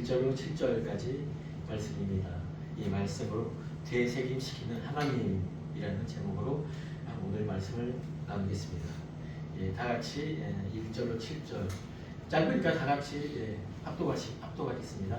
1절로 7절까지 말씀입니다. 이 말씀으로 되새김시키는 하나님이라는 제목으로 오늘 말씀을 나누겠습니다. 다 같이 1절로 7절 짧으니까 다 같이 합독하겠습니다.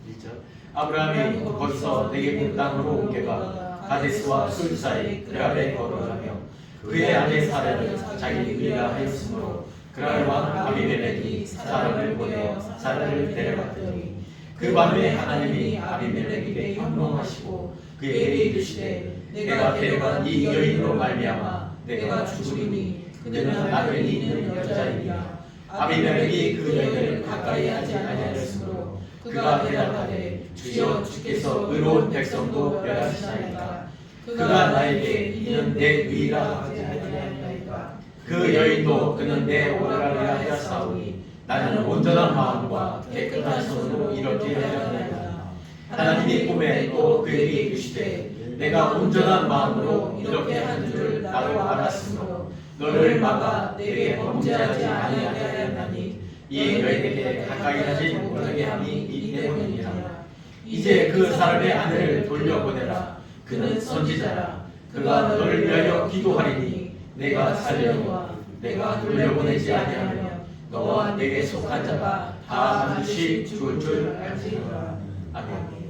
1절 아브라함이 거기서 내게 본 땅으로 옮겨가 가데스와 술 사이 그랄에 거주하며 그의 아내 사라를 자기 의가 하였으므로 그랄 왕 아비멜렉이 사람을 보내어 사라를 데려갔더니 그 밤에 하나님이 아비멜렉에게 현몽하시고 그에게 이르시되 내가 데려간 이 여인으로 말미암아 내가 죽으리니 그는 나변이 있는 여자이니라. 아비멜렉이 그 여인을 가까이 하지 아니하였으므로 그가 대답하되 주여 주께서 의로운 백성도 멸하시나이까. 그가 나에게 이는 내 의라 하지 아니하니까. 그 여인도 그는 내 오라라 하였사오니 나는 온전한 마음과 깨끗한 손으로 이렇게 하였나이다. 하나님이 꿈에 또 그에게 이르시되 내가 온전한 마음으로 이렇게 한 줄 나도 알았으므로 너를 막아 내게 범죄하지 아니하였나니 이 여인에게 가까이 하지 못하게 함이 이 때문이니라. 이제 그 사람의 아내를 돌려보내라. 그는 선지자라. 그가 너를 위하여 기도하리니 내가 살려니와 내가 돌려보내지 아니하며 너와 내게 속한 자가 다 반드시 죽을 줄 알지니라. 아멘.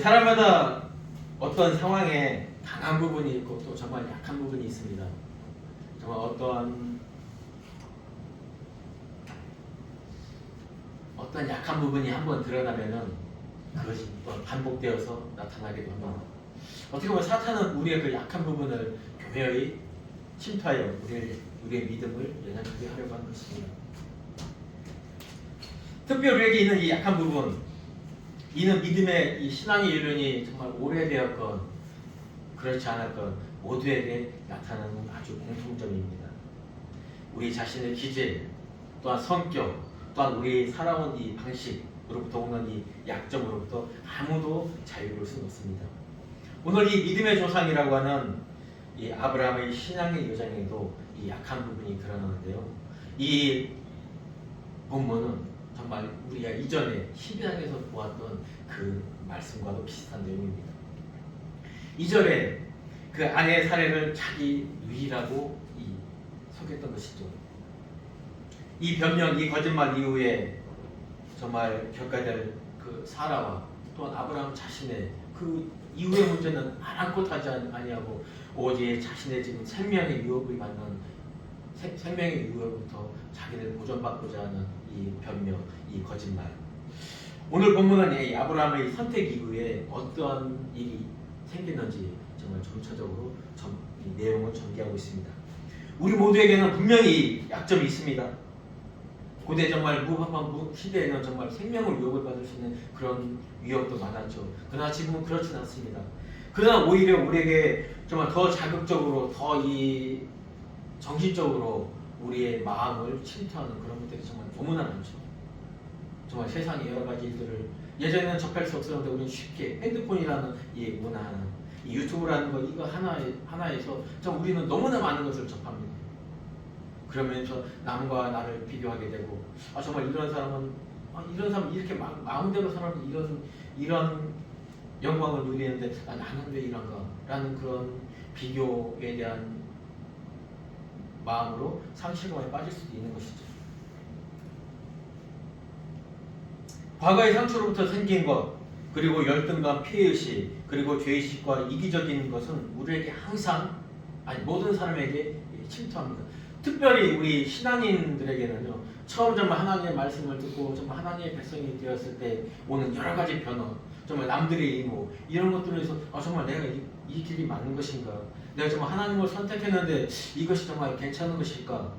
사람마다 어떤 상황에 강한 부분이 있고 또 정말 약한 부분이 있습니다. 정말 어떤 약한 부분이 한번 드러나면은 그것이 또 반복되어서 나타나기도 합니다. 어떻게 보면 사탄은 우리의 그 약한 부분을 교묘히 침투하여 우리의 믿음을 연약하게 하려고 하는 것입니다. 특별히 우리에게 있는 이 약한 부분, 이는 믿음의 이 신앙의 연륜이 정말 오래되었건 그렇지 않았건 모두에게 나타나는 아주 공통점입니다. 우리 자신의 기재, 또한 성격, 또한 우리 살아온 이 방식으로부터 오는 이 약점으로부터 아무도 자유로울 수는 없습니다. 오늘 이 믿음의 조상이라고 하는 이 아브라함의 신앙의 여정에도 이 약한 부분이 드러나는데요. 이 본문은 정말 우리가 이전에 12장에서 보았던 그 말씀과도 비슷한 내용입니다. 2절에 그 아내의 사례를 자기 누이라고 속였던 것이죠. 이 변명, 이 거짓말 이후에 정말 겪어야 그 사라와 또한 아브라함 자신의 그 이후의 문제는 아랑곳하지 아니하고 오직 자신의 지금 생명의 유업을 받는 생명의 유업부터 자기를 보존받고자 하는 이 변명, 이 거짓말. 오늘 본문은 이 아브라함의 선택 이후에 어떠한 일이 생겼는지 정말 전체적으로 이 내용을 전개하고 있습니다. 우리 모두에게는 분명히 약점이 있습니다. 고대 정말 무한한 시대에는 정말 생명을 위협을 받을 수 있는 그런 위협도 많았죠. 그러나 지금은 그렇지는 않습니다. 그러나 오히려 우리에게 정말 더 자극적으로 더 이 정신적으로 우리의 마음을 침투하는 그런 것들이 정말 너무나 많죠. 정말 세상의 여러 가지 일들을 예전에는 접할 수 없었는데 우리는 쉽게 핸드폰이라는 이 문화 하나, 이 유튜브라는 거 이거 하나에서 정 우리는 너무나 많은 것을 접합니다. 그러면서 남과 나를 비교하게 되고 정말 이런 사람은 이렇게 마음대로 살아도 이런 영광을 누리는데 나는 왜 이런가 라는 그런 비교에 대한 마음으로 상실감에 빠질 수도 있는 것이죠. 과거의 상처로부터 생긴 것, 그리고 열등감, 피해의식, 그리고 죄의식과 이기적인 것은 우리에게 항상 모든 사람에게 침투합니다. 특별히 우리 신앙인들에게는요, 처음 정말 하나님의 말씀을 듣고 정말 하나님의 백성이 되었을 때 오는 여러 가지 변화, 정말 남들의 이모 이런 것들에서 정말 내가 이 길이 맞는 것인가, 내가 정말 하나님을 선택했는데 이것이 정말 괜찮은 것일까,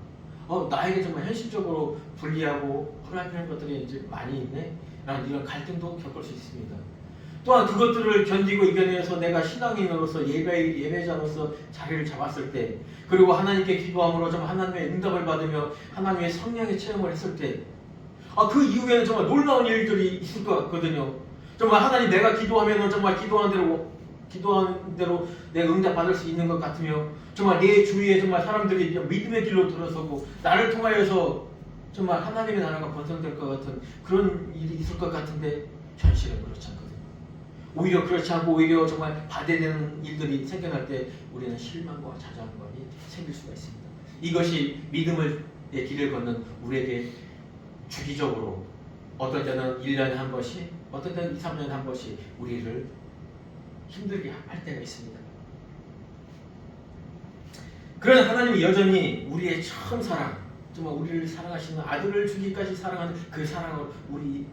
나에게 정말 현실적으로 불리하고 불안한 것들이 이제 많이 있네 라는 이런 갈등도 겪을 수 있습니다. 또한 그것들을 견디고 이겨내서 내가 신앙인으로서 예배자로서 자리를 잡았을 때, 그리고 하나님께 기도함으로 좀 하나님의 응답을 받으며 하나님의 성령의 체험을 했을 때, 그 이후에는 정말 놀라운 일들이 있을 것 같거든요. 정말 하나님 내가 기도하면 정말 기도한 대로 내가 응답 받을 수 있는 것 같으며, 정말 내 주위에 정말 사람들이 믿음의 길로 들어서고 나를 통하여서 정말 하나님의 나라가 번성될 것 같은 그런 일이 있을 것 같은데 현실은 그렇지 않거든요. 오히려 그렇지 않고 오히려 정말 받아내는 일들이 생겨날 때 우리는 실망과 좌절감이 생길 수가 있습니다. 이것이 믿음의 길을 걷는 우리에게 주기적으로 어떤 때는 1년에 한 번씩, 어떤 때는 2, 3년에 한 번씩 우리를 힘들게 할 때가 있습니다. 그런 하나님이 여전히 우리의 참 사랑, 정말 우리를 사랑하시는 아들을 주기까지 사랑하는 그 사랑을 우리와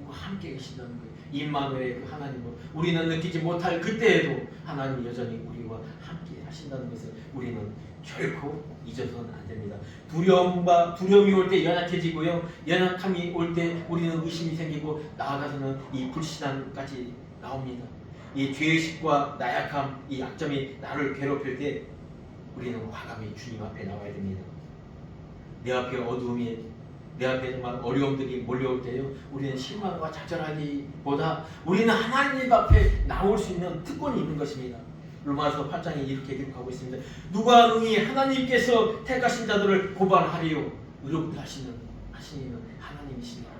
함께 계신다는 거예요. 임마누엘 그 하나님을 우리는 느끼지 못할 그때에도 하나님이 여전히 우리와 함께 하신다는 것을 우리는 결코 잊어서는 안 됩니다. 두려움이 올 때 연약해지고요. 연약함이 올 때 우리는 의심이 생기고 나아가서는 이 불신앙까지 나옵니다. 이 죄의식과 나약함, 이 약점이 나를 괴롭힐 때 우리는 과감히 주님 앞에 나와야 됩니다. 내 앞에 어두움이, 내 앞에 정말 어려움들이 몰려올 때요, 우리는 실망과 좌절하기보다 우리는 하나님 앞에 나올 수 있는 특권이 있는 것입니다. 로마서 8장에 이렇게 기록하고 있습니다. 누가 능히 하나님께서 택하신 자들을 고발하리요, 의롭다 하시는 하나님이십니다.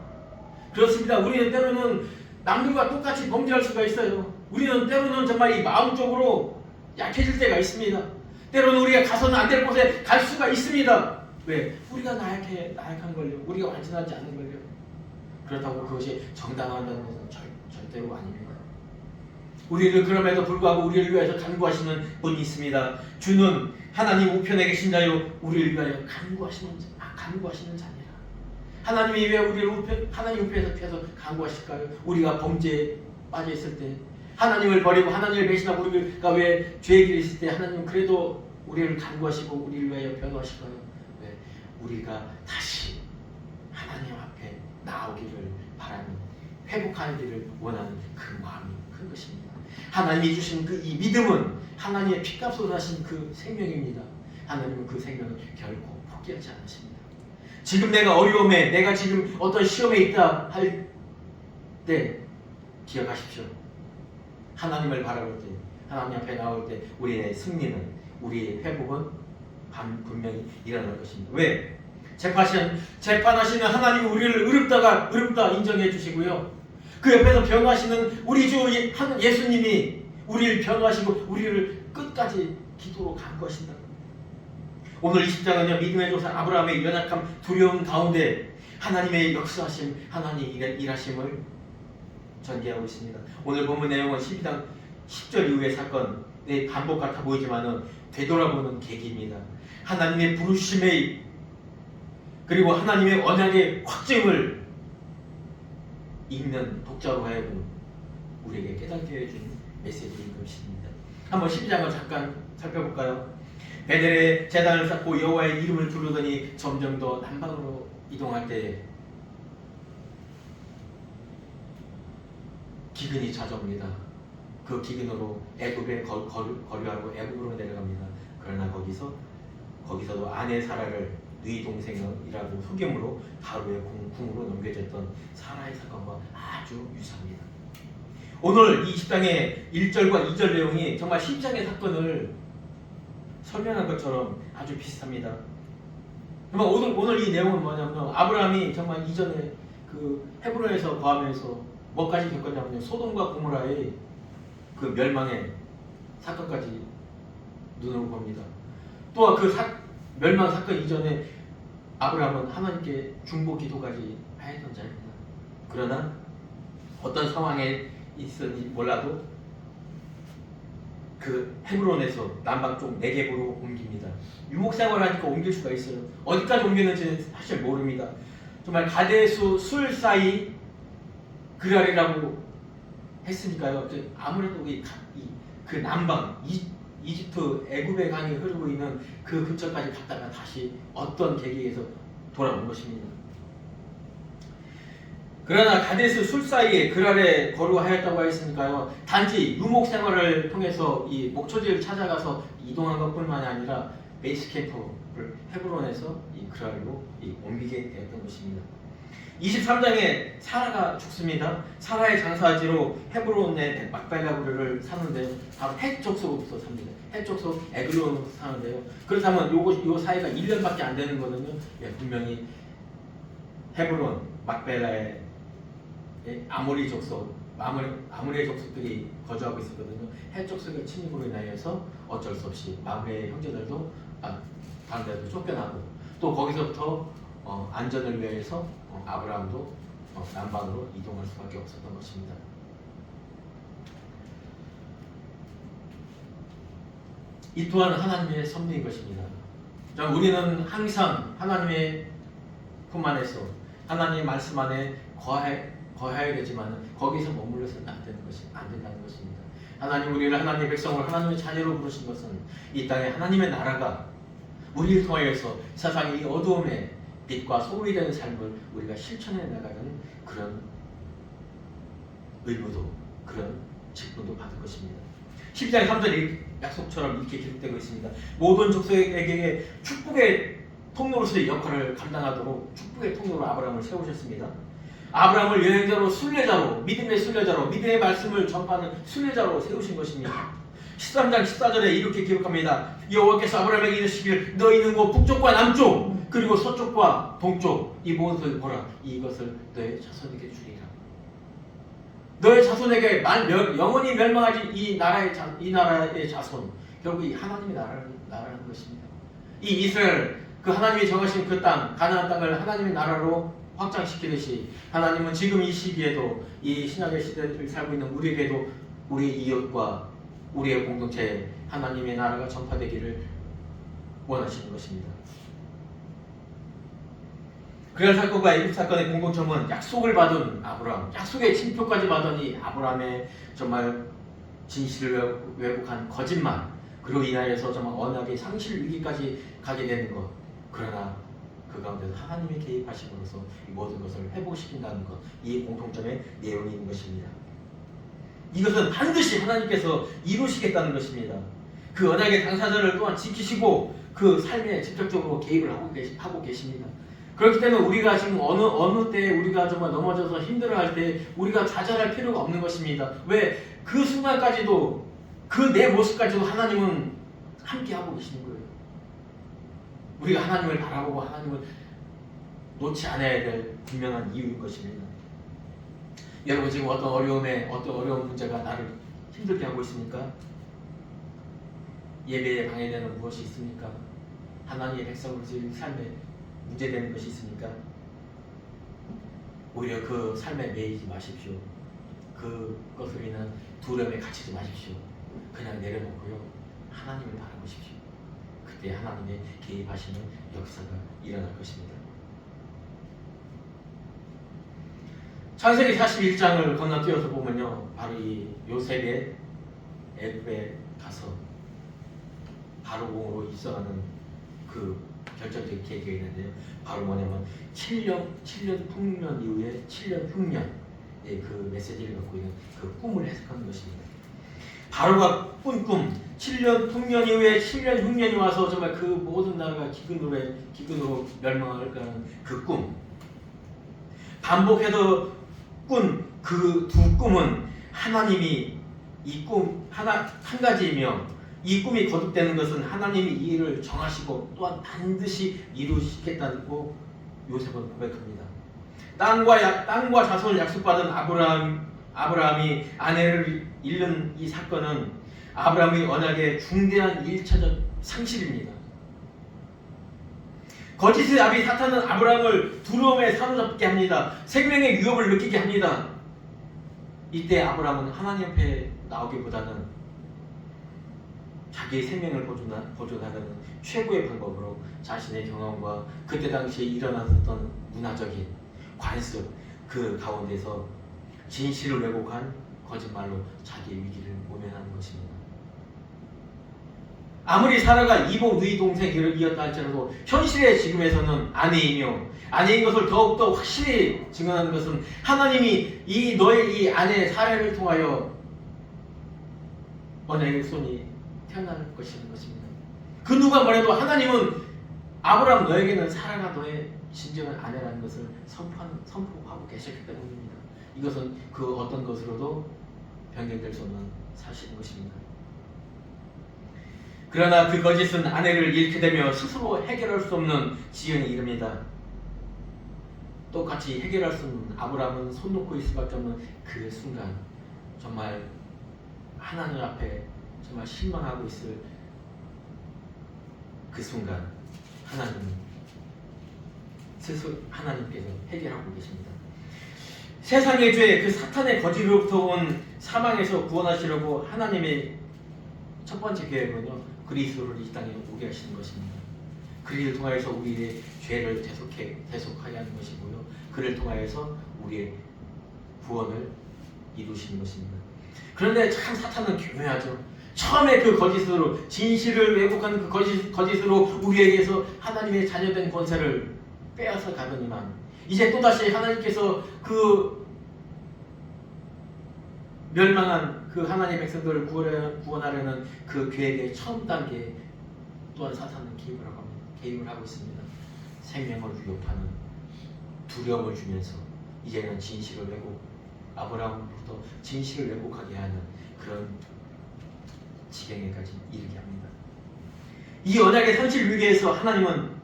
그렇습니다. 우리는 때로는 남들과 똑같이 범죄할 수가 있어요. 우리는 때로는 정말 이 마음적으로 약해질 때가 있습니다. 때로는 우리가 가서는 안 될 곳에 갈 수가 있습니다. 왜? 우리가 나약한 걸요. 우리가 완전하지 않은 걸요. 그렇다고 그것이 정당하다는 것은 절대로 아닙니다. 우리를 그럼에도 불구하고 우리를 위해서 간구하시는 분이 있습니다. 주는 하나님 우편에 계신 자요, 우리를 위하여 간구하시는 자니라. 하나님이 왜 우리를 하나님 우편에서 간구하실까요? 우리가 범죄에 빠져 있을 때, 하나님을 버리고 하나님을 배신하고 우리가 왜 죄의 길에 있을 때 하나님은 그래도 우리를 간구하시고 우리를 위하여 변호하실까요? 왜? 우리가 다시 하나님 앞에 나오기를 바라는, 회복하기를 원하는 그 마음이 큰 것입니다. 하나님이 주신 그 이 믿음은 하나님의 피값으로 하신 그 생명입니다. 하나님은 그 생명을 결코 포기하지 않으십니다. 지금 내가 어려움에, 내가 지금 어떤 시험에 있다 할 때 기억하십시오. 하나님을 바라볼 때, 하나님 앞에 나올 때 우리의 승리는, 우리의 회복은 분명히 일어날 것입니다. 왜? 재판하시는 하나님이 우리를 의롭다 인정해 주시고요. 그 옆에서 변호하시는 우리 주 예수님이 우리를 변호하시고 우리를 끝까지 기도로 간구하신다. 오늘 20장은요, 믿음의 조상 아브라함의 연약함, 두려움 가운데 하나님의 역사하심, 하나님의 일하심을 전개하고 있습니다. 오늘 본문 내용은 12장 10절 이후의 사건의 반복 같아 보이지만은 되돌아보는 계기입니다. 하나님의 부르심의, 그리고 하나님의 언약의 확증을 읽는 독자로 하여금 우리에게 깨닫게 해주는 메시지인 것입니다. 한번 12장을 잠깐 살펴볼까요? 베델에 제단을 쌓고 여호와의 이름을 부르더니 점점 더 남방으로 이동할 때 기근이 찾아옵니다. 그 기근으로 애굽에 거류하고 애굽으로 내려갑니다. 그러나 거기서도 아내 사라를 네 동생이라고 속임으로 바로의 궁으로 넘겨졌던 사라의 사건과 아주 유사합니다. 오늘 이 10장의 1절과 2절 내용이 정말 10장의 사건을 설명한 것처럼 아주 비슷합니다. 정말 오늘 이 내용은 뭐냐면, 아브라함이 정말 이전에 그 헤브론에서 거하면서 뭐까지 겪었냐면요, 소돔과 고모라의 그 멸망의 사건까지 눈으로 봅니다. 또한 그 멸망 사건 이전에 아브라함은 하나님께 중보 기도까지 하였던 자입니다. 그러나 어떤 상황에 있었는지 몰라도 그 헤브론에서 남방쪽 네겝으로 옮깁니다. 유목생활하니까 옮길 수가 있어요. 어디까지 옮겼는지는 사실 모릅니다. 정말 가데수 술 사이 그랄이라고 했으니까요. 아무래도 그 남방 이집트 애굽의 강이 흐르고 있는 그 근처까지 갔다가 다시 어떤 계기에서 돌아온 것입니다. 그러나 가데스 술 사이에 그랄에 거류하였다고 했으니까요, 단지 유목 생활을 통해서 이 목초지를 찾아가서 이동한 것뿐만이 아니라 베이스 캠프를 헤브론에서 이 그랄로 옮기게 되었던 것입니다. 23장에 사라가 죽습니다. 사라의 장사지로 헤브론의 막벨라구르를 사는데요, 바로 헷 족속으로부터 삽니다. 헷 족속 에글론으로부터 사는데요, 그렇다면 요 사이가 1년밖에 안 되는 거는요, 분명히 헤브론, 막벨라의 아모리 족속들이 거주하고 있었거든요. 헷 족속의 침입으로 인하여서 어쩔 수 없이 마므레의 형제들도 다른 데로 쫓겨나고, 또 거기서부터 안전을 위해서 아브라함도 남방으로 이동할 수밖에 없었던 것입니다. 이 또한 하나님의 섭리인 것입니다. 우리는 항상 하나님의 품 안에서 하나님의 말씀 안에 거해야 되지만 거기서 머물러서는 안 된다는 것입니다. 하나님, 우리를 하나님의 백성을 하나님의 자녀로 부르신 것은 이 땅에 하나님의 나라가 우리를 통하여서 세상의 이 어두움에 빛과 소금이 되는 삶을 우리가 실천해 나가는 그런 의무도, 그런 직분도 받을 것입니다. 12장 3절 약속처럼 이렇게 기록되고 있습니다. 모든 족속에게 축복의 통로로서의 역할을 감당하도록 축복의 통로로 아브라함을 세우셨습니다. 아브라함을 여행자로, 순례자로, 믿음의 순례자로, 믿음의 말씀을 전파하는 순례자로 세우신 것입니다. 13장 14절에 이렇게 기록합니다. 여호와께서 아브라함에게 이르시기를 너희는 곧 북쪽과 남쪽 그리고 서쪽과 동쪽 이 모든 것을 보라. 이것을 너의 자손에게 주리라. 너의 자손에게 영원히 멸망하지 이 나라의 자손, 결국 이 하나님의 나라라는 것입니다. 이 이스라엘, 그 하나님이 정하신 그 땅, 가나안 땅을 하나님의 나라로 확장시키듯이 하나님은 지금 이 시기에도, 이 신약의 시대를 살고 있는 우리에게도 우리의 이웃과 우리의 공동체에 하나님의 나라가 전파되기를 원하시는 것입니다. 그랄 사건과 애굽 사건의 공통점은 약속을 받은 아브라함, 약속의 징표까지 받은 이 아브라함의 정말 진실을 왜곡한 거짓말, 그로 인하여서 정말 언약의 상실 위기까지 가게 되는 것. 그러나 그 가운데서 하나님의 개입하심으로써 이 모든 것을 회복시킨다는 것, 이 공통점의 내용이 있는 것입니다. 이것은 반드시 하나님께서 이루시겠다는 것입니다. 그 언약의 당사자를 또한 지키시고 그 삶에 직접적으로 개입을 하고 계십니다. 그렇기 때문에 우리가 지금 어느 때에 우리가 정말 넘어져서 힘들어할 때 우리가 좌절할 필요가 없는 것입니다. 왜? 그 순간까지도, 그 내 모습까지도 하나님은 함께 하고 계시는 거예요. 우리가 하나님을 바라보고 하나님을 놓지 않아야 될 분명한 이유인 것입니다. 여러분, 지금 어떤 어려운 문제가 나를 힘들게 하고 있습니까? 예배에 방해되는 무엇이 있습니까? 하나님의 백성으로서의 삶에 문제되는 것이 있습니까? 오히려 그 삶에 매이지 마십시오. 그것으로 인한 두려움에 갇히지 마십시오. 그냥 내려놓고요, 하나님을 바라보십시오. 그때 하나님의 개입하시는 역사가 일어날 것입니다. 창세기 41장을 건너뛰어서 보면요, 바로 이 요셉의 애굽에 가서 바로공으로 입성하는 그 결정적인 계기가 있는데요. 바로 뭐냐면 7년 풍년 이후에 7년 흉년, 그 메시지를 갖고 있는 그 꿈을 해석하는 것입니다. 바로가 꾼 꿈, 7년 풍년 이후에 7년 흉년이 와서 정말 그 모든 나라가 기근으로 멸망할 거라는 그 꿈, 반복해서 꾼 그 두 꿈은 하나님이 이 꿈 한 가지이며, 이 꿈이 거듭되는 것은 하나님이 이 일을 정하시고 또한 반드시 이루시겠다고 요셉은 고백합니다. 땅과 자손을 약속받은 아브라함이 아내를 잃는 이 사건은 아브라함의 언약의 중대한 1차적 상실입니다. 거짓의 아비 사탄은 아브라함을 두려움에 사로잡게 합니다. 생명의 위협을 느끼게 합니다. 이때 아브라함은 하나님 앞에 나오기보다는 자기의 생명을 보존하려는 최고의 방법으로 자신의 경험과 그때 당시에 일어났던 문화적인 관습, 그 가운데서 진실을 왜곡한 거짓말로 자기의 위기를 모면하는 것입니다. 아무리 사라가 이복 누이 동생을 이었다 할지라도 현실의 지금에서는 아내이며, 아내인 것을 더욱더 확실히 증언하는 것은 하나님이 너의 이 아내 사라를 통하여 언약의 손이 태어날 것이라는 것입니다. 그 누가 뭐래도 하나님은 아브라함 너에게는 사라가 너의 진정한 아내라는 것을 선포하고 계셨기 때문입니다. 이것은 그 어떤 것으로도 변경될 수 없는 사실인 것입니다. 그러나 그 거짓은 아내를 잃게 되며 스스로 해결할 수 없는 지경에 이릅니다. 똑같이 해결할 수 없는 아브라함은 손 놓고 있을 수밖에 없는 그 순간 정말 하나님 앞에 정말 실망하고 있을 그 순간 하나님께서 해결하고 계십니다. 세상의 죄, 그 사탄의 거짓으로부터 온 사망에서 구원하시려고 하나님의 첫 번째 계획은요, 그리스도를 이 땅에 오게 하시는 것입니다. 그를 통하여서 우리의 죄를 대속하게 하는 것이고요, 그를 통하여서 우리의 구원을 이루시는 것입니다. 그런데 참 사탄은 교묘하죠. 처음에 그 거짓으로, 진실을 왜곡하는 그 거짓으로 우리에게서 하나님의 자녀된 권세를 빼앗아 가더니만 이제 또다시 하나님께서 그 멸망한 그 하나님의 백성들을 구원하려는 그 계획의 처음 단계 또한 사탄은 개입을 하고 있습니다. 생명을 위협하는, 두려움을 주면서 이제는 진실을 왜곡, 아브라함부터 진실을 왜곡하게 하는 그런 지경에까지 이르게 합니다. 이 언약의 현실 위기에서 하나님은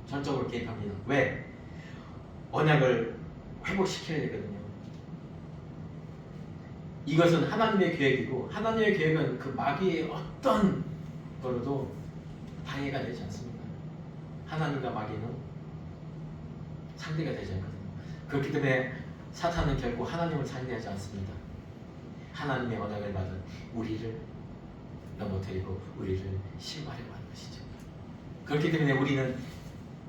전적으로 개입합니다. 왜? 언약을 회복시켜야 되거든요. 이것은 하나님의 계획이고, 하나님의 계획은 그 마귀의 어떤 거로도 방해가 되지 않습니다. 하나님과 마귀는 상대가 되지 않거든요. 그렇기 때문에 사탄은 결국 하나님을 상대하지 않습니다. 하나님의 언약을 받은 우리를 넘어뜨리고 우리를 실망하려고 하는 것이죠. 그렇기 때문에 우리는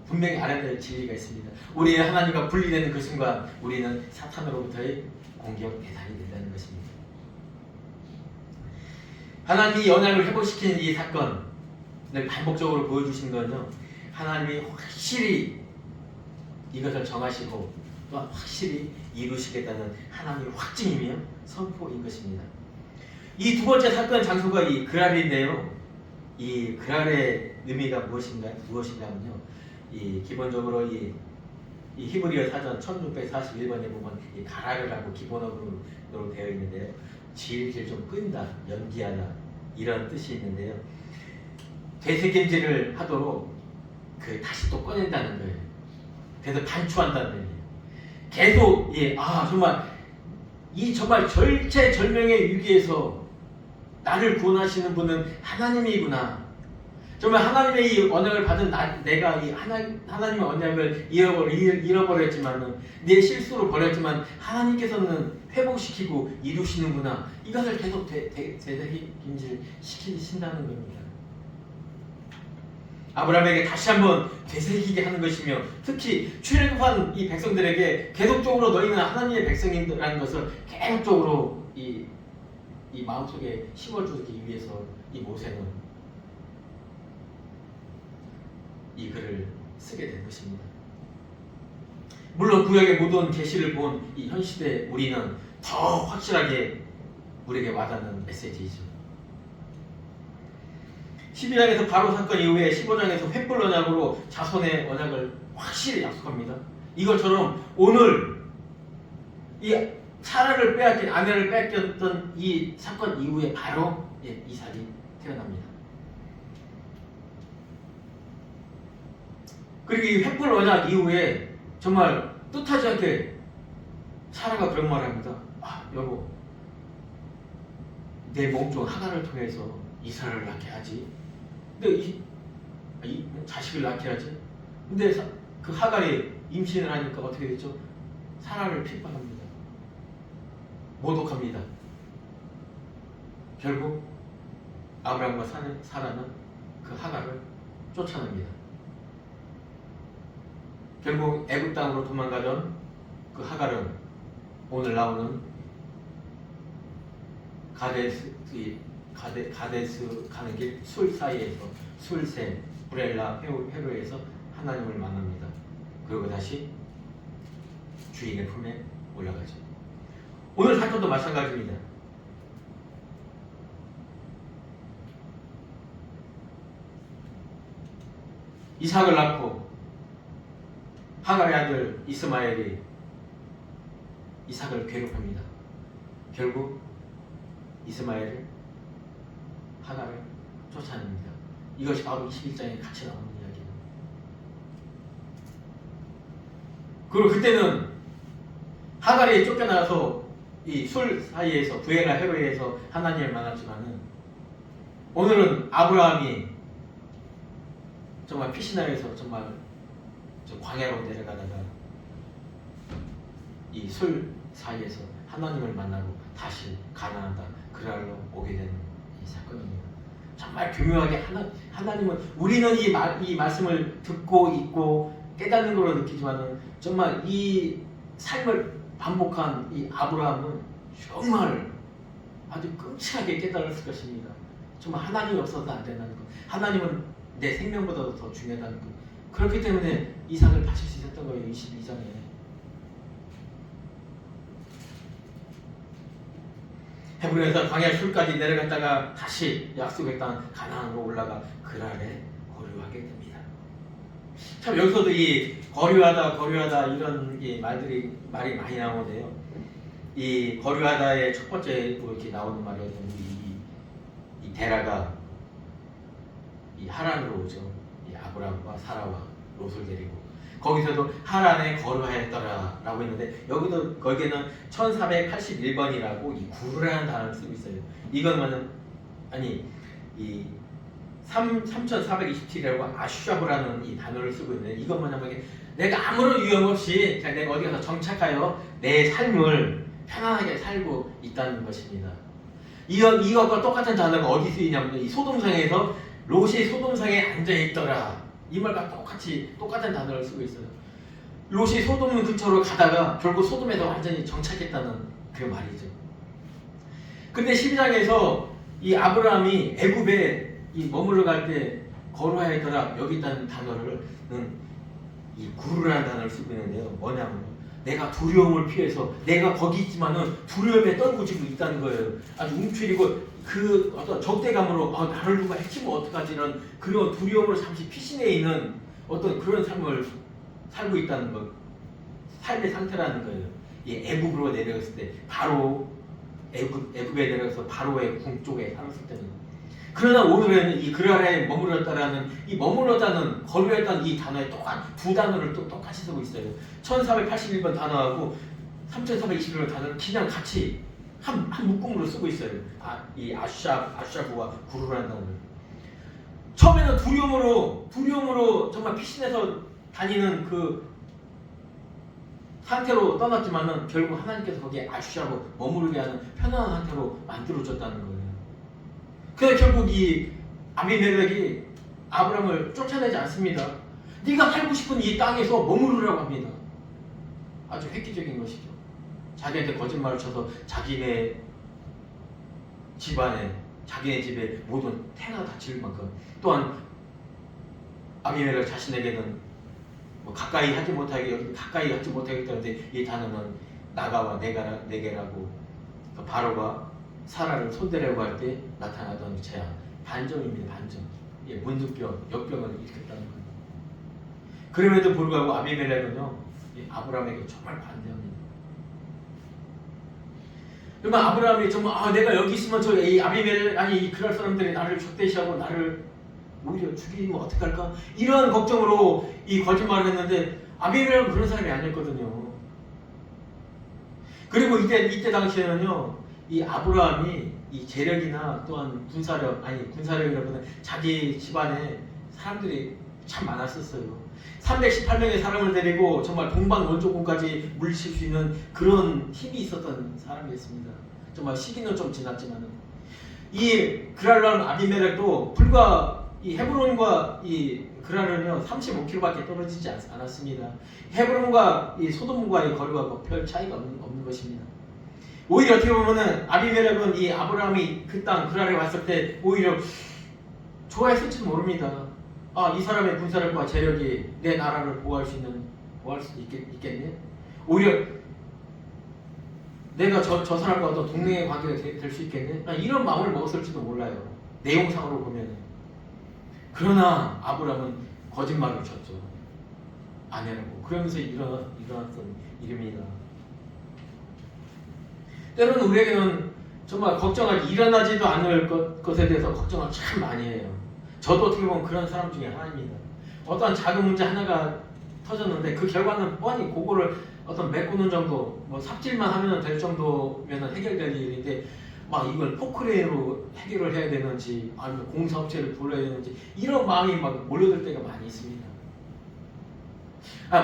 분명히 알아야 될 진리가 있습니다. 우리의 하나님과 분리되는 그 순간 우리는 사탄으로부터의 공격 대상이 된다는 것입니다. 하나님이 언약을 회복시키는 이 사건을 반복적으로 보여주신 건요, 하나님이 확실히 이것을 정하시고 또한 확실히 이루시겠다는 하나님의 확증이며 선포인 것입니다. 이 두 번째 사건 장소가 이 그랄인데요, 이 그랄의 의미가 무엇인가면요, 이 기본적으로 이 히브리어 사전 1641번에 보면 이 가라르라고 기본어로 되어 있는데요, 질질 좀 끈다, 연기하다 이런 뜻이 있는데요, 되새김질을 하도록 다시 또 꺼낸다는 거예요. 그래서 반추한다는 거예요. 계속 정말 절체절명의 위기에서 나를 구원하시는 분은 하나님이구나. 정말 하나님의 이 언약을 받은 내가 이 하나님의 언약을 잃어버렸지만은, 내 실수로 버렸지만 하나님께서는 회복시키고 이루시는구나. 이것을 계속 되새김질 시키신다는 겁니다. 아브라함에게 다시 한번 되새기게 하는 것이며, 특히 출애굽한 이 백성들에게 계속적으로 너희는 하나님의 백성이라는 것을 계속적으로 이 마음속에 심어주기 위해서 이 모세는 이 글을 쓰게 된 것입니다. 물론 구약의 모든 계시를 본 이 현 시대 우리는 더 확실하게 우리에게 와닿는 메시지이죠. 12장에서 바로 사건 이후에 15장에서 횃불 언약으로 자손의 언약을 확실히 약속합니다. 이것처럼 오늘 이 사라를 빼앗긴, 아내를 빼앗겼던 이 사건 이후에 바로 이삭이 태어납니다. 그리고 이 횃불 언약 이후에 정말 뜻하지 않게 사라가 그런 말을 합니다. 여보, 내 몸종 하나를 통해서 이스라엘을 낳게 하지. 근데 이 자식을 낳게 하지. 근데 그 하갈이 임신을 하니까 어떻게 됐죠? 사라를 핍박합니다. 모독합니다. 결국 아브라함과 사라는 그 하갈을 쫓아냅니다. 결국 애굽 땅으로 도망가던 그 하갈은 오늘 나오는 가데스 가는 길 술 사이에서, 술샘 브렐라 회로에서 하나님을 만납니다. 그리고 다시 주인의 품에 올라가죠. 오늘 사건도 마찬가지입니다. 이삭을 낳고 하갈의 아들 이스마엘이 이삭을 괴롭힙니다. 결국 이스마엘을 하갈을 쫓아냅니다. 이것이 바로 21장에 같이 나오는 이야기입니다. 그리고 그때는 하갈이 쫓겨나서 이 술 사이에서 부엘과 헤로에서 하나님을 만났지만은 오늘은 아브라함이 정말 피시나에서 정말 저 광야로 내려가다가 이 술 사이에서 하나님을 만나고 다시 가나안 땅 그랄로 오게 되는 이 사건입니다. 정말 교묘하게 하나님은 우리는 이 말씀을 듣고 있고 깨닫는 걸로 느끼지만은 정말 이 삶을 반복한 이 아브라함은 정말 아주 끔찍하게 깨달았을 것입니다. 정말 하나님이 없어서는 안 된다는 것, 하나님은 내 생명보다도 더 중요하다는 것, 그렇기 때문에 이삭을 바칠 수 있었던 거예요. 22장에 헤브론에서 광야 술까지 내려갔다가 다시 약속의 땅 가나안으로 올라가 그랄에 거류하게 됩니다. 참 여기서도 이 거류하다 이런 말이 많이 나오는데요. 이 거류하다의 첫 번째 이렇게 나오는 말이에요. 이 데라가 이 하란으로 오죠. 이 아브람과 사라와 롯을 데리고 거기서도 하란에 거류하였더라라고 했는데 거기에는 1481번이라고 이 구루라는 단어를 쓰고 있어요. 이건 이 3427이라고 아슈샤브라는 이 단어를 쓰고 있는데 이건 뭐냐면 내가 아무런 위험 없이 그냥 내가 어디 가서 정착하여 내 삶을 편안하게 살고 있다는 것입니다. 이것과 똑같은 단어가 어디 쓰이냐면 이 소돔성에서 롯이 소돔성에 앉아있더라 이 말과 똑같은 단어를 쓰고 있어요. 롯이 소돔 근처로 가다가 결국 소돔에서 완전히 정착했다는 그 말이죠. 근데 12장에서 이 아브라함이 애굽에 머물러 갈 때 거류하였더라 여기 있다는 단어를 이 구루라는 단어를 쓰고 있는데요. 뭐냐면 내가 두려움을 피해서 내가 거기 있지만은 두려움에 떨고지고 있다는 거예요. 아주 움츠리고 그 어떤 적대감으로 나를 누가 해치면 어떡하지 이런 그런 두려움으로 잠시 피신해 있는 어떤 그런 삶을 살고 있다는 것, 삶의 상태라는 거예요. 이 애굽으로 내려갔을 때 바로 애굽에 내려가서 바로의 궁 쪽에 살았을 때는 그러나 오늘은 이 그랄에 머물렀다라는 이 머물렀다는 거류했다는 이 단어에 두 단어를 또 똑같이 쓰고 있어요. 1481번 단어하고 3421번 단어를 그냥 같이 한 묶음으로 쓰고 있어요. 이 아슈샤브와 구루라는 단어를. 처음에는 두려움으로 정말 피신해서 다니는 그 상태로 떠났지만은 결국 하나님께서 거기에 아슈샤브 머무르게 하는 편안한 상태로 만들어줬다는 거예요. 그래서 결국 이 아비멜렉이 아브람을 쫓아내지 않습니다. 네가 살고 싶은 이 땅에서 머무르라고 합니다. 아주 획기적인 것이죠. 자기한테 거짓말을 쳐서 자기네 집에 모든 태가 다칠 만큼 또한 아비멜렉 자신에게는 가까이 하지 못하겠다는데 이 단어는 나가와 내게라고 바로가 사라를 손대려고 할 때 나타나던 재앙 반정입니다. 반정. 문득병 역병을 일으켰다는 거예요. 그럼에도 불구하고 아비멜렉은요 아브라함에게 정말 반대합니다. 그러면 아브라함이 정말 내가 여기 있으면 이 아비멜렉 이 그랄 사람들이 나를 적대시하고 나를 오히려 죽이면 어떡할까 이런 걱정으로 이 거짓말을 했는데 아비멜렉은 그런 사람이 아니었거든요. 그리고 이때 당시에는요 이 아브라함이 이 재력이나 또한 군사력이라보다 자기 집안에 사람들이 참 많았었어요. 318명의 사람을 데리고 정말 동방 원조군까지 물리칠 수 있는 그런 힘이 있었던 사람이었습니다. 정말 시기는 좀 지났지만은 이 그랄라는 아비멜렉도 불과 이 헤브론과 이 그랄은요 35km밖에 떨어지지 않았습니다. 헤브론과 이 소돔과의 거리가 별 차이가 없는 것입니다. 오히려 어떻게 보면은 아비멜렉은 이 아브라함이 그 땅 그랄에 왔을 때 오히려 좋아했을지도 모릅니다. 이 사람의 군사력과 재력이 내 나라를 보호할 수 있겠네. 오히려 내가 저 사람과 어떤 동맹의 관계가 될 수 있겠네. 이런 마음을 먹었을지도 몰라요. 내용상으로 보면은. 그러나 아브라함은 거짓말을 쳤죠. 아내라고. 그러면서 일어났던 일입니다. 때로는 우리에게는 정말 일어나지도 않을 것에 대해서 걱정을 참 많이 해요. 저도 어떻게 보면 그런 사람 중에 하나입니다. 어떠한 작은 문제 하나가 터졌는데 그 결과는 뻔히 그거를 어떤 메꾸는 정도, 뭐 삽질만 하면 될 정도면 해결될 일인데 막 이걸 포크레인으로 해결을 해야 되는지 아니면 공사업체를 불러야 되는지 이런 마음이 막 몰려들 때가 많이 있습니다.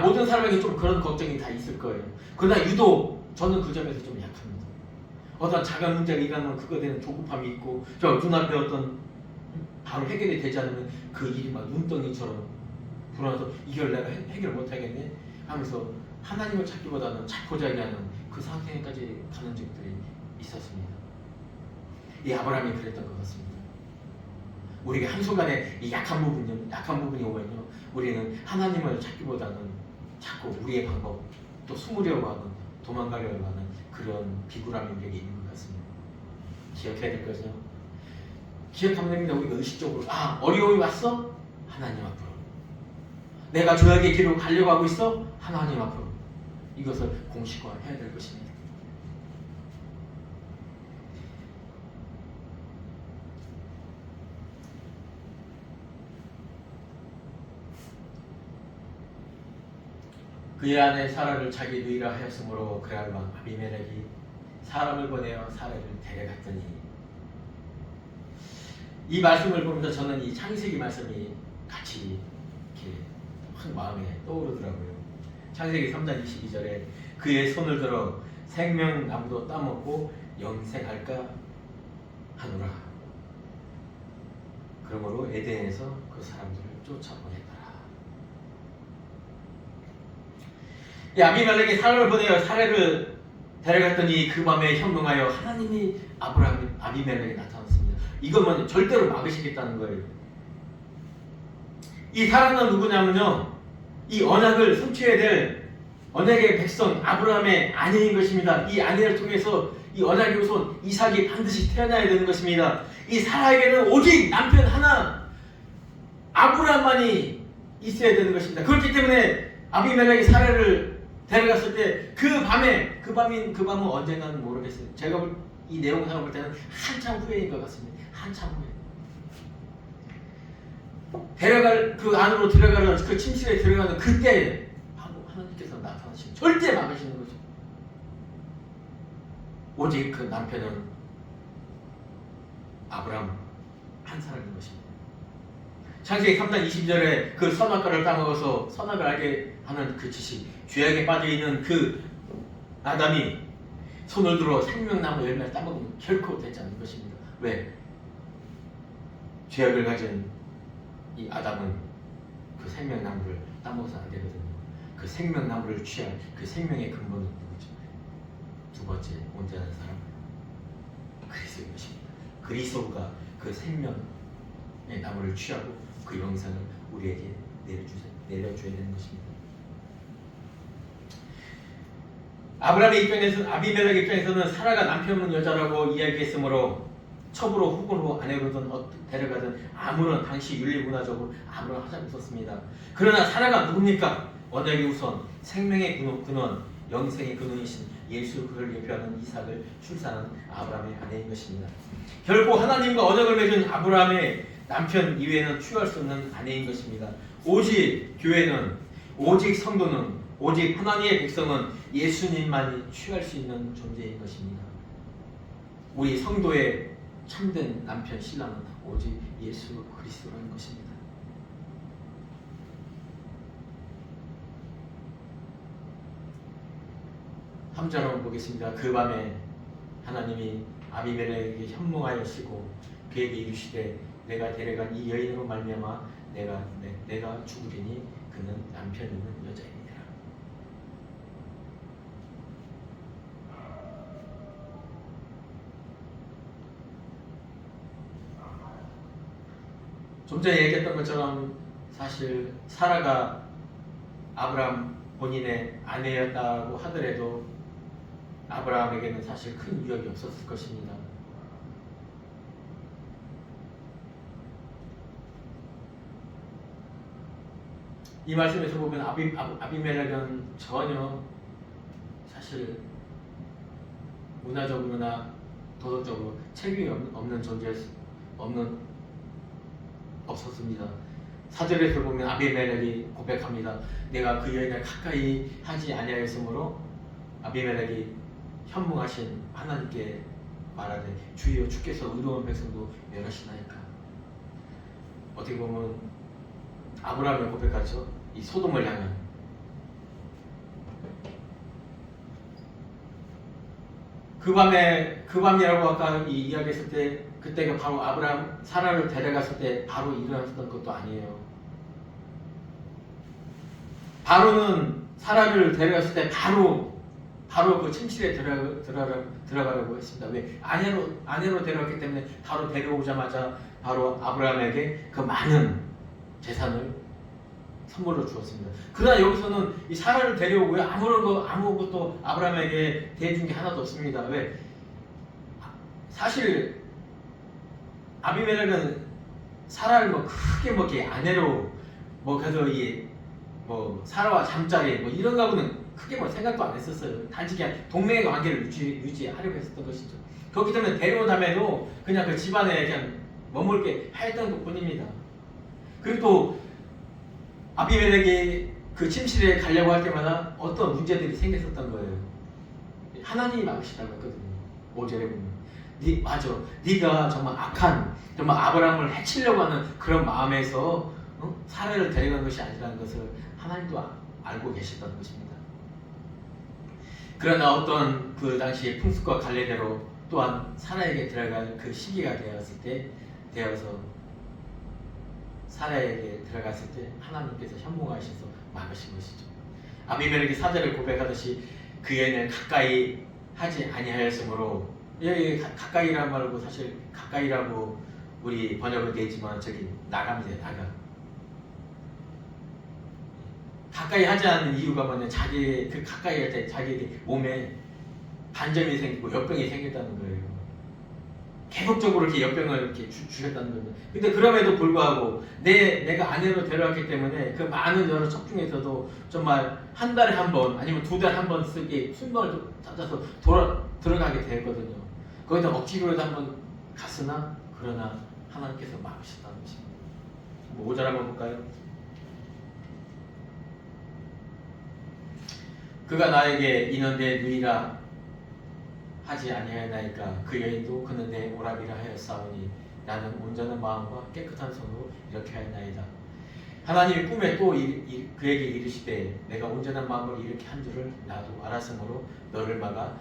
모든 사람에게 좀 그런 걱정이 다 있을 거예요. 그러나 유독 저는 그 점에서 좀 약합니다. 어떤 작은 문제가 일어나면 그거에 대한 조급함이 있고 저 눈앞에 어떤 바로 해결이 되지 않으면 그 일이 막 눈덩이처럼 불어나서 이걸 내가 해결 못하겠네 하면서 하나님을 찾기보다는 자포자기하는 그 상태까지 가는 적들이 있었습니다. 이 아브라함이 그랬던 것 같습니다. 우리가 한순간에 이 약한 부분이 오면요, 우리는 하나님을 찾기보다는 자꾸 우리의 방법, 또 숨으려고 하는, 도망가려고 하는 그런 비굴함이 우리에게 있는 것 같습니다. 기억해야 될 거죠. 기억하면 됩니다. 우리가 의식적으로 어려움이 왔어? 하나님 앞으로. 내가 죄악의 길로 가려고 하고 있어? 하나님 앞으로. 이것을 공식화해야 될 것입니다. 그의 아내 사라를 자기 누이라 하였으므로 그날 밤 아비멜렉이 사람을 보내어 사라를 데려갔더니, 이 말씀을 보면서 저는 이 창세기 말씀이 같이 이렇게 확 마음에 떠오르더라고요. 창세기 3장 22절에 그의 손을 들어 생명나무도 따먹고 영생할까 하노라. 그러므로 에덴에서 그 사람들을 쫓아보냈더라. 이 아비멜렉이 사람을 보내어 사라를 데려갔더니 그 밤에 현몽하여 하나님이 아비멜렉에 나타났습니다. 이것만 절대로 막으시겠다는 거예요. 이 사람은 누구냐면요, 이 언약을 성취해야 될 언약의 백성 아브라함의 아내인 것입니다. 이 아내를 통해서 이 언약의 후손 이삭이 반드시 태어나야 되는 것입니다. 이 사라에게는 오직 남편 하나 아브라함만이 있어야 되는 것입니다. 그렇기 때문에 아비멜렉이 사라를 데려갔을 때 그 밤은 언젠가는 모르겠어요. 제가 이 내용상을 볼 때는 한참 후에인 것 같습니다. 한참 후에. 그 안으로 들어가는 그 침실에 들어가는 그때 하나님께서 나타나시면 절대 막으시는 거죠. 오직 그 남편은 아브라함 한 사람인 것입니다. 창세기 3장 20절에 그 선악과를 따먹어서 선악을 알게 하는 그 지식, 죄악에 빠져있는 그 아담이 손을 들어 생명나무 열매를 따먹으면 결코 되지 않는 것입니다. 왜? 죄악을 가진 이 아담은 그 생명나무를 따먹어서 안 되거든요. 그 생명나무를 취할 그 생명의 근본은 누구죠? 두 번째 온전한 사람, 그리스도인 것입니다. 그리스도가 그 생명의 나무를 취하고 그 영상을 우리에게 내려줘야 되는 것입니다. 아비멜렉 입장에서는 사라가 남편 없는 여자라고 이야기했으므로 첩으로 혹은 아내로든 데려가든 아무런 당시 윤리 문화적으로 아무런 하자가 없었습니다. 그러나 사라가 누굽니까? 언약의 우선, 생명의 근원, 영생의 근원이신 예수 그를 예표하는 이삭을 출산한 아브라함의 아내인 것입니다. 결코 하나님과 언약을 맺은 아브라함의 남편 이외에는 취할 수 없는 아내인 것입니다. 오직 교회는, 오직 성도는, 오직 하나님의 백성은 예수님만이 취할 수 있는 존재인 것입니다. 우리 성도의 참된 남편 신랑은 오직 예수 그리스도라는 것입니다. 함자로 한번 보겠습니다. 그 밤에 하나님이 아비멜렉에게 현몽하였시고 그에게 이르시되 내가 데려간 이 여인으로 말미암아 내가 죽으리니 그는 남편 있는 여자이니라. 좀 전에 얘기했던 것처럼 사실 사라가 아브라함 본인의 아내였다고 하더라도 아브라함에게는 사실 큰 위협이 없었을 것입니다. 이 말씀에서 보면 아비멜렉은 전혀 사실 문화적으로나 도덕적으로 책임이 없는 존재였습니다. 없었습니다. 4절에서 보면 아비멜렉이 고백합니다. 내가 그 여인을 가까이 하지 아니하였으므로 아비멜렉이 현몽하신 하나님께 말하되 주여 주께서 의로운 백성도 멸하시나이까. 어떻게 보면 아브라함의 고백하죠. 이 소돔을 향한 그 밤이라고 아까 이야기했을 때 그때가 바로 아브라함 사라를 데려갔을 때 바로 일어났던 것도 아니에요. 바로는 사라를 데려갔을 때 바로 그 침실에 들어가려고 했습니다. 왜? 아내로 데려갔기 때문에 바로 데려오자마자 바로 아브라함에게 그 많은 재산을 선물로 주었습니다. 그러나 여기서는 이 사라를 데려오고요. 아무것도 아브라함에게 대해준 게 하나도 없습니다. 왜? 사실 아비멜렉은 사라를 크게 이렇게 아내로 그래서 사라와 잠자리 이런 거는 크게 생각도 안 했었어요. 단지 그냥 동맹의 관계를 유지하려고 했었던 것이죠. 그렇기 때문에 데려온 다음에도 그냥 그 집안에 그냥 머물게 했던 것 뿐입니다. 그리고 또 아비멜렉이 그 침실에 가려고 할 때마다 어떤 문제들이 생겼었던 거예요. 하나님이 막으시다고 했거든요. 5절에 보면 맞아. 네가 정말 악한 정말 아브라함을 해치려고 하는 그런 마음에서 사라를 데려간 것이 아니라는 것을 하나님도 알고 계셨던 것입니다. 그러나 어떤 그 당시의 풍습과 관례대로 또한 사라에게 들어갈 그 시기가 되어서 사라에게 들어갔을 때 하나님께서 현몽하셔서 막으신 것이죠. 아비멜렉이 4절에 고백하듯이 그 여인을 가까이 하지 아니하였으므로 여기 가까이라는 말고 사실 가까이라고 우리 번역은 되지만 저기 나갑니다. 가까이 하지 않는 이유가 뭐냐, 자기 그 가까이 할 때 자기에게 몸에 반점이 생기고 역병이 생겼다는 거예요. 계속적으로 이렇게 역병을 이렇게 주셨다는 겁니다. 근데 그럼에도 불구하고 내가 아내로 데려왔기 때문에 그 많은 여러 척 중에서도 정말 한 달에 한 번 아니면 2달에 한 번 쓰기 순번을 찾아서 들어가게 되거든요. 거기다 억지로라도 한번 갔으나 그러나 하나님께서 막으셨다는 것입니다. 5절 한번 볼까요? 그가 나에게 이는 내 누이라 하지 아니하였나이까. 그 여인도 그는 내 오라비라 하였사오니 나는 온전한 마음과 깨끗한 손으로 이렇게 하였나이다. 하나님이 꿈에 또 그에게 이르시되 내가 온전한 마음으로 이렇게 한 줄을 나도 알았으므로 너를 막아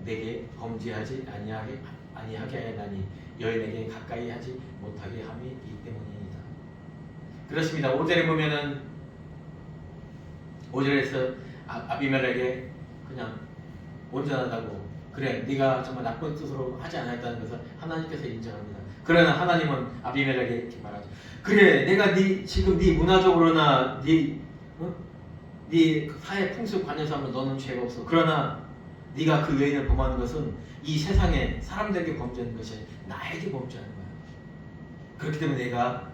내게 범죄하지 아니하게 하였나니 여인에게 가까이 하지 못하게 함이 이 때문이니이다. 그렇습니다. 5절에 보면은 5절에서 아비멜렉에게 그냥 온전하다고, 그래 네가 정말 나쁜 뜻으로 하지 않았다는 것을 하나님께서 인정합니다. 그러나 하나님은 아비멜렉에게 이렇게 말하죠. 그래 내가 지금 네 문화적으로나 네 사회 풍습 관여에서 하면 너는 죄가 없어. 그러나 네가 그 여인을 범하는 것은 이 세상에 사람들에게 범죄하는 것이 나에게 범죄하는 거야. 그렇기 때문에 내가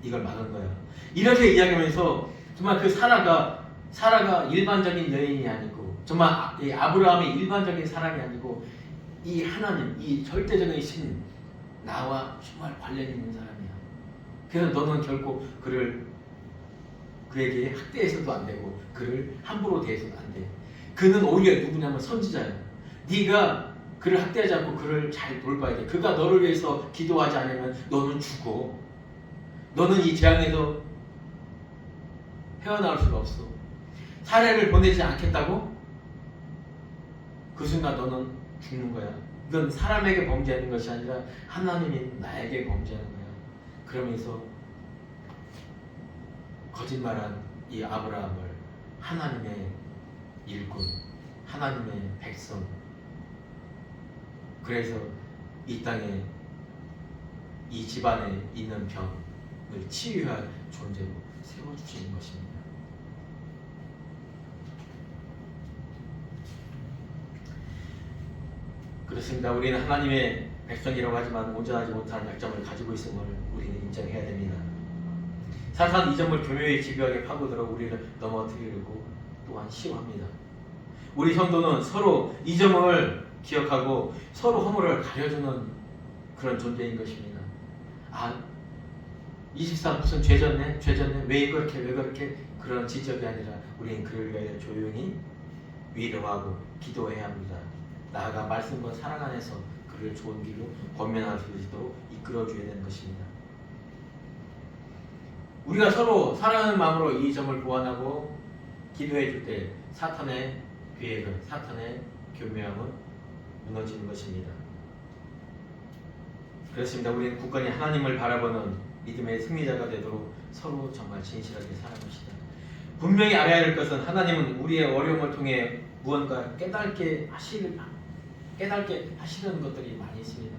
이걸 막은 거야. 이렇게 이야기하면서 정말 그 사라가 일반적인 여인이 아니고 정말 이 아브라함의 일반적인 사람이 아니고 이 하나님, 이 절대적인 신, 나와 정말 관련 있는 사람이야. 그래서 너는 결코 그에게 학대해서도 안 되고 그를 함부로 대해서도 안 돼. 그는 오히려 누구냐면 선지자야. 네가 그를 학대하지 않고 그를 잘 돌봐야 돼. 그가 너를 위해서 기도하지 않으면 너는 죽어. 너는 이 재앙에서 헤어나올 수가 없어. 사례를 보내지 않겠다고? 그 순간 너는 죽는 거야. 이건 사람에게 범죄하는 것이 아니라 하나님이 나에게 범죄하는 거야. 그러면서 거짓말한 이 아브라함을 하나님의 일꾼, 하나님의 백성, 그래서 이 땅에 이 집안에 있는 병을 치유할 존재로 세워주시는 것입니다. 그렇습니다. 우리는 하나님의 백성이라고 하지만 온전하지 못한 약점을 가지고 있음을 우리는 인정해야 됩니다. 사탄 이 점을 교묘히 집요하게 파고들어 우리를 넘어뜨리려고 또한 시도합니다. 우리 성도는 서로 이 점을 기억하고 서로 허물을 가려주는 그런 존재인 것입니다. 24 무슨 죄졌네? 죄졌네? 왜 그렇게 왜 그렇게? 그런 지적이 아니라 우리는 그를 위하여 조용히 위로하고 기도해야 합니다. 나아가 말씀과 사랑 안에서 그를 좋은 길로 권면할 수 있도록 이끌어줘야 되는 것입니다. 우리가 서로 사랑하는 마음으로 이 점을 보완하고 기도해 줄 때 사탄의 계획은, 사탄의 교묘함은 무너지는 것입니다. 그렇습니다. 우리는 굳건히 하나님을 바라보는 믿음의 승리자가 되도록 서로 정말 진실하게 살아갑시다. 분명히 알아야 할 것은 하나님은 우리의 어려움을 통해 무언가 깨닫게 하시려는 것들이 많이 있습니다.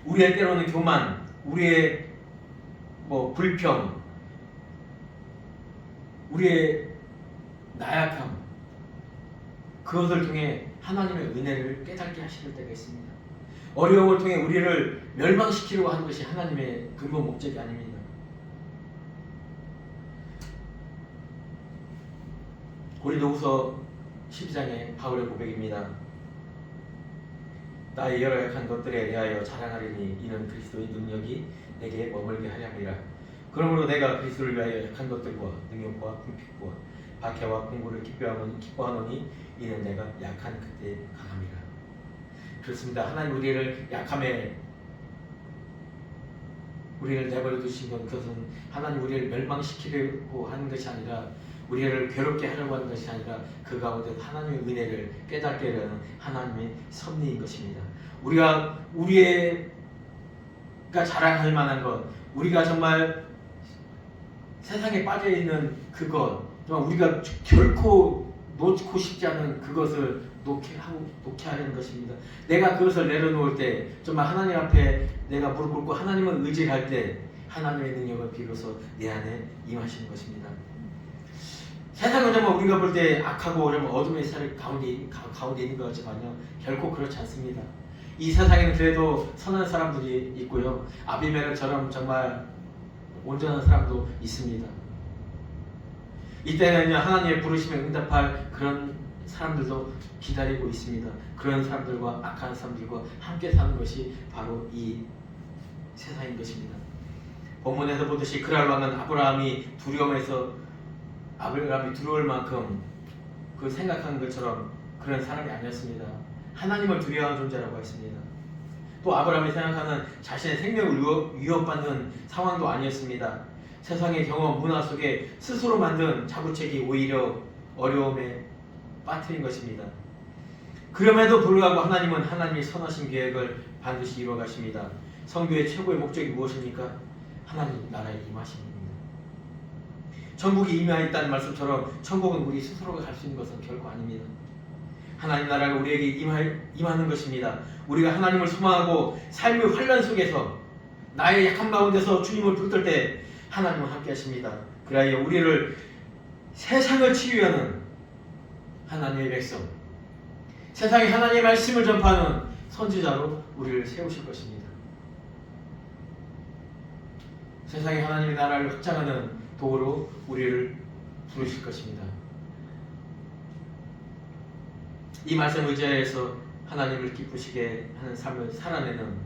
우리의 때로는 교만, 우리의 불평, 우리의 나약함, 그것을 통해 하나님의 은혜를 깨닫게 하실 때가 있습니다. 어려움을 통해 우리를 멸망시키려고 하는 것이 하나님의 근본 목적이 아닙니다. 고린도후서 12장의 바울의 고백입니다. 나의 여러 약한 것들에 대하여 자랑하리니 이는 그리스도의 능력이 내게 머물게 하려 함이라. 그러므로 내가 그리스도를 위하여 약한 것들과 능력과 궁핍과 박해와 공고를 기뻐하노니 이는 내가 약한 그때 강함이라. 그렇습니다. 하나님 우리를 약함에 우리를 내버려 두신 건 그것은 하나님 우리를 멸망시키려고 하는 것이 아니라 우리를 괴롭게 하려고 하는 것이 아니라 그 가운데 하나님의 은혜를 깨닫게 하는 하나님의 섭리인 것입니다. 우리가 자랑할 만한 것, 우리가 정말 세상에 빠져있는 그것, 정말 우리가 결코 놓고 싶지 않은 그것을 놓게 하는 것입니다. 내가 그것을 내려놓을 때 정말 하나님 앞에 내가 무릎 꿇고 하나님을 의지할 때 하나님의 능력은 비로소 내 안에 임하시는 것입니다. 세상은 정말 우리가 볼 때 악하고 정말 어둠의 살 가운데 있는 것 같지만요, 결코 그렇지 않습니다. 이 세상에는 그래도 선한 사람들이 있고요, 아비멜렉처럼 정말 온전한 사람도 있습니다. 이때는요, 하나님의 부르심에 응답할 그런 사람들도 기다리고 있습니다. 그런 사람들과 악한 사람들과 함께 사는 것이 바로 이 세상인 것입니다. 본문에서 보듯이 그랄 왕은 아브라함이 두려울 만큼 그 생각한 것처럼 그런 사람이 아니었습니다. 하나님을 두려워하는 존재라고 했습니다. 또 아브라함이 생각하는 자신의 생명을 위협받는 상황도 아니었습니다. 세상의 경험, 문화 속에 스스로 만든 자부책이 오히려 어려움에 빠뜨린 것입니다. 그럼에도 불구하고 하나님은 하나님의 선하신 계획을 반드시 이루어 가십니다. 성교의 최고의 목적이 무엇입니까? 하나님 나라에 임하십니다. 천국이 임하였다는 말씀처럼 천국은 우리 스스로가 갈 수 있는 것은 결코 아닙니다. 하나님 나라가 우리에게 임하는 것입니다. 우리가 하나님을 소망하고 삶의 환란 속에서 나의 약한 가운데서 주님을 붙들 때 하나님은 함께 하십니다. 그리하여 우리를 세상을 치유하는 하나님의 백성, 세상에 하나님의 말씀을 전파하는 선지자로 우리를 세우실 것입니다. 세상에 하나님의 나라를 확장하는 도구로 우리를 부르실 것입니다. 이 말씀 의지하여서 하나님을 기쁘시게 하는 삶을 살아내는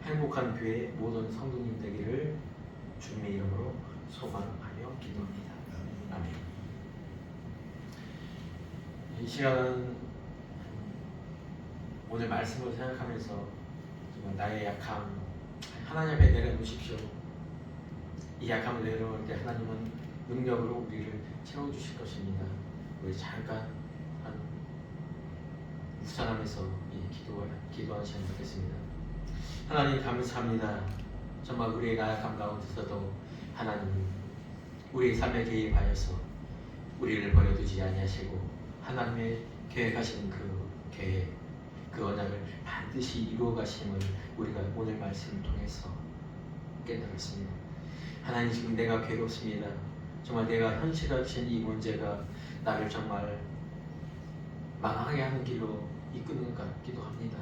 행복한 교회의 모든 성도님 되기를 주님의 이름으로 소망하며 기도합니다. 아멘. 이 시간은 오늘 말씀을 생각하면서 정말 나의 약함 하나님 앞에 내려놓으십시오. 이 약함을 내려놓을 때 하나님은 능력으로 우리를 채워주실 것입니다. 우리 잠깐 묵상하면서 기도하는 시간 갖겠습니다. 하나님 감사합니다. 정말 우리의 나약함 가운데서도 하나님 우리의 삶에 개입하여서 우리를 버려두지 아니하시고 하나님의 계획하시는 그 계획, 그 언약을 반드시 이루어 가심을 우리가 오늘 말씀을 통해서 깨달았습니다. 하나님 지금 내가 괴롭습니다. 정말 내가 현실하신 이 문제가 나를 정말 망하게 하는 길로 이끄는 것 같기도 합니다.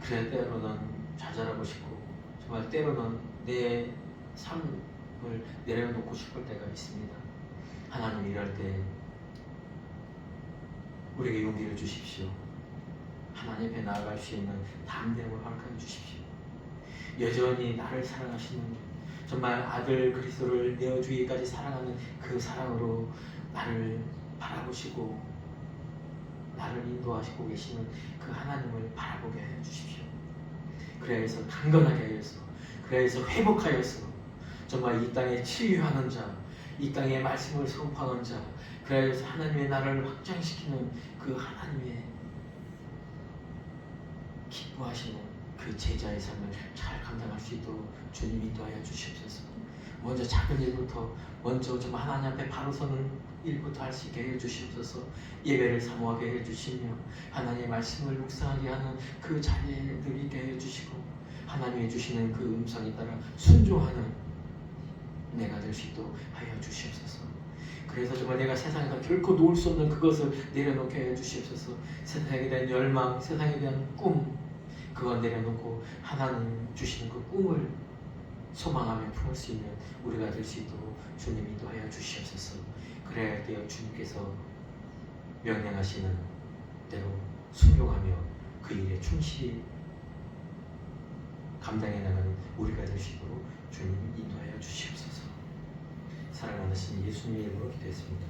그래 때로는 좌절하고 싶고 정말 때로는 내 삶을 내려놓고 싶을 때가 있습니다. 하나님 이럴 때 우리에게 용기를 주십시오. 하나님 앞에 나아갈 수 있는 담대함을 허락해 주십시오. 여전히 나를 사랑하시는 정말 아들 그리스도를 내어주기까지 사랑하는 그 사랑으로 나를 바라보시고 나를 인도하시고 계시는 그 하나님을 바라보게 해 주십시오. 그래야 해서 강건하게 하여서, 그래야 해서 회복하여서 정말 이 땅에 치유하는 자, 이 땅에 말씀을 선포하는 자, 그래야 해서 하나님의 나라를 확장시키는 그 하나님의 기뻐하시는 그 제자의 삶을 잘 감당할 수 있도록 주님 인도하여 주시옵소서. 먼저 작은 일부터 먼저 좀 하나님 앞에 바로 서는 일부터 할 수 있게 해 주시옵소서. 예배를 사모하게 해 주시며 하나님의 말씀을 묵상하게 하는 그 자리에 누리게 해 주시고 하나님이 주시는 그 음성에 따라 순종하는 내가 될 수 있도록 하여 주시옵소서. 그래서 정말 내가 세상에서 결코 놓을 수 없는 그것을 내려놓게 해 주시옵소서. 세상에 대한 열망, 세상에 대한 꿈, 그건 내려놓고 하나님 주시는 그 꿈을 소망하며 품을 수 있는 우리가 될 수 있도록 주님 인도하여 주시옵소서. 그래야 할 때에 주님께서 명령하시는 대로 순종하며 그 일에 충실히 감당해 나가는 우리가 될 수 있도록 주님 인도하여 주시옵소서. 사랑하는 예수님의 이름으로 기도했습니다.